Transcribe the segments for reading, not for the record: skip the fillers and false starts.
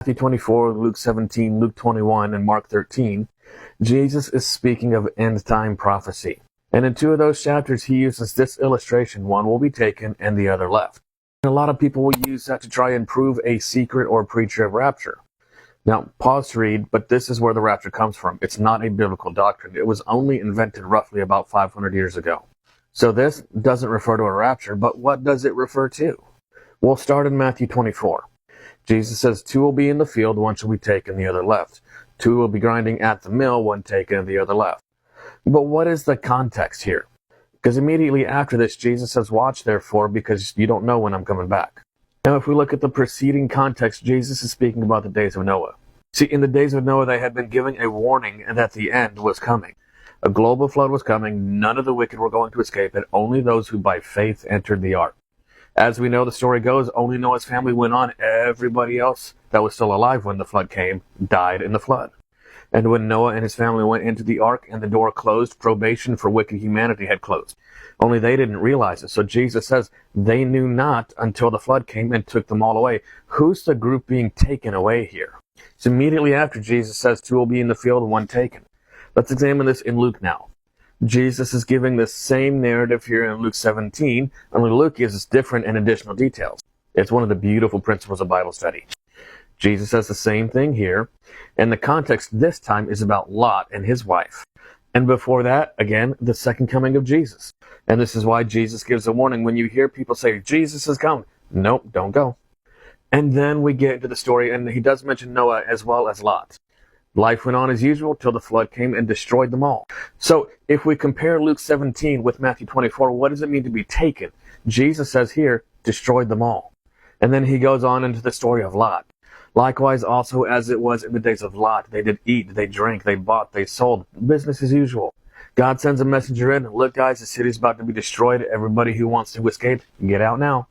Matthew 24, Luke 17, Luke 21, and Mark 13, Jesus is speaking of end-time prophecy. And in two of those chapters, he uses this illustration. One will be taken and the other left. And a lot of people will use that to try and prove a secret or preacher of rapture. Now, pause to read, but this is where the rapture comes from. It's not a biblical doctrine. It was only invented roughly about 500 years ago. So this doesn't refer to a rapture, but what does it refer to? We'll start in Matthew 24. Jesus says, 2 will be in the field, 1 shall be taken, the other left. 2 will be grinding at the mill, 1 taken, and the other left. But what is the context here? Because immediately after this, Jesus says, watch therefore, because you don't know when I'm coming back. Now, if we look at the preceding context, Jesus is speaking about the days of Noah. See, in the days of Noah, they had been giving a warning that the end was coming. A global flood was coming, none of the wicked were going to escape, and only those who by faith entered the ark. As we know, the story goes, only Noah's family went on. Everybody else that was still alive when the flood came died in the flood. And when Noah and his family went into the ark and the door closed, probation for wicked humanity had closed. Only they didn't realize it. So Jesus says they knew not until the flood came and took them all away. Who's the group being taken away here? So immediately after, Jesus says 2 will be in the field, 1 taken. Let's examine this in Luke now. Jesus is giving the same narrative here in Luke 17, only Luke gives us different and additional details. It's one of the beautiful principles of Bible study. Jesus says the same thing here, and the context this time is about Lot and his wife. And before that, again, the second coming of Jesus. And this is why Jesus gives a warning. When you hear people say, Jesus has come, nope, don't go. And then we get into the story, and he does mention Noah as well as Lot. Life went on as usual till the flood came and destroyed them all. So if we compare Luke 17 with Matthew 24, what does it mean to be taken? Jesus says here, destroyed them all. And then he goes on into the story of Lot. Likewise, also as it was in the days of Lot, they did eat, they drank, they bought, they sold, business as usual. God sends a messenger in, look guys, the city's about to be destroyed. Everybody who wants to escape, get out now.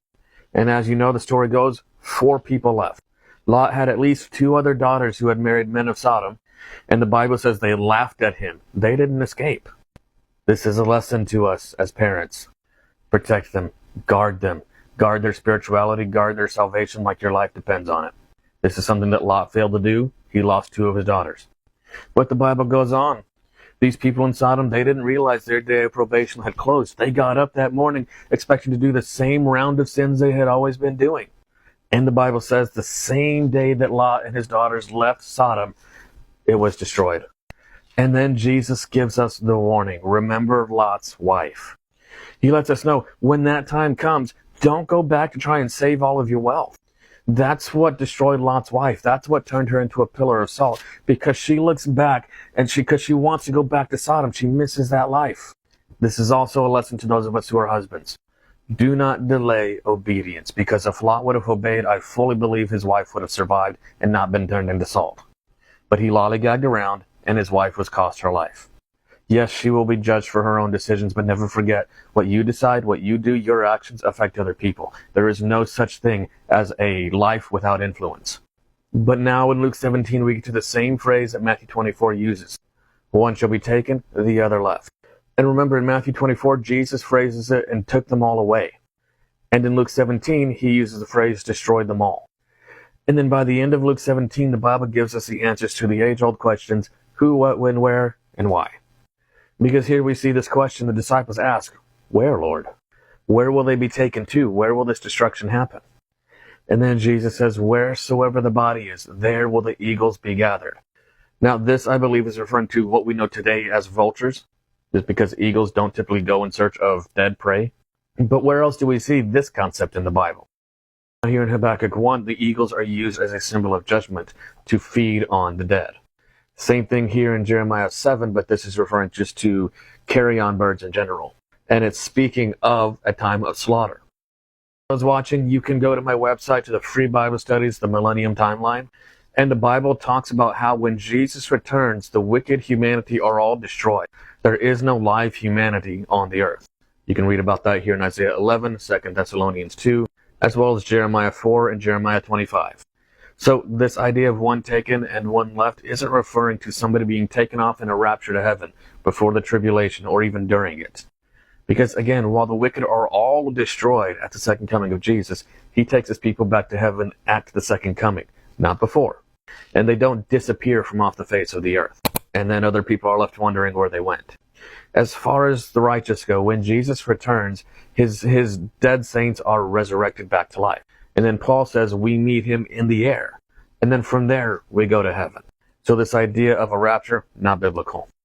And as you know, the story goes, 4 people left. Lot had at least 2 other daughters who had married men of Sodom, and the Bible says they laughed at him. They didn't escape. This is a lesson to us as parents. Protect them, guard their spirituality, guard their salvation like your life depends on it. This is something that Lot failed to do. He lost 2 of his daughters. But the Bible goes on. These people in Sodom, they didn't realize their day of probation had closed. They got up that morning expecting to do the same round of sins they had always been doing. And the Bible says the same day that Lot and his daughters left Sodom, it was destroyed. And then Jesus gives us the warning. Remember Lot's wife. He lets us know when that time comes, don't go back to try and save all of your wealth. That's what destroyed Lot's wife. That's what turned her into a pillar of salt. Because she looks back and because she wants to go back to Sodom, she misses that life. This is also a lesson to those of us who are husbands. Do not delay obedience, because if Lot would have obeyed, I fully believe his wife would have survived and not been turned into salt. But he lollygagged around, and his wife was cost her life. Yes, she will be judged for her own decisions, but never forget, what you decide, what you do, your actions affect other people. There is no such thing as a life without influence. But now in Luke 17, we get to the same phrase that Matthew 24 uses. 1 shall be taken, the other left. And remember, in Matthew 24, Jesus phrases it and took them all away. And in Luke 17, he uses the phrase destroyed them all. And then by the end of Luke 17, the Bible gives us the answers to the age-old questions, who, what, when, where, and why. Because here we see this question the disciples ask, where, Lord? Where will they be taken to? Where will this destruction happen? And then Jesus says, wheresoever the body is, there will the eagles be gathered. Now this, I believe, is referring to what we know today as vultures, just because eagles don't typically go in search of dead prey. But where else do we see this concept in the Bible? Here in Habakkuk 1, the eagles are used as a symbol of judgment to feed on the dead. Same thing here in Jeremiah 7, but this is referring just to carrion birds in general. And it's speaking of a time of slaughter. I was watching, you can go to my website to the free Bible studies, the Millennium Timeline, and the Bible talks about how when Jesus returns, the wicked humanity are all destroyed. There is no live humanity on the earth. You can read about that here in Isaiah 11, 2 Thessalonians 2, as well as Jeremiah 4 and Jeremiah 25. So this idea of 1 taken and 1 left isn't referring to somebody being taken off in a rapture to heaven before the tribulation or even during it. Because again, while the wicked are all destroyed at the second coming of Jesus, he takes his people back to heaven at the second coming. not before. And they don't disappear from off the face of the earth. And then other people are left wondering where they went. As far as the righteous go, when Jesus returns, his dead saints are resurrected back to life. And then Paul says we meet him in the air. And then from there, we go to heaven. So this idea of a rapture, not biblical.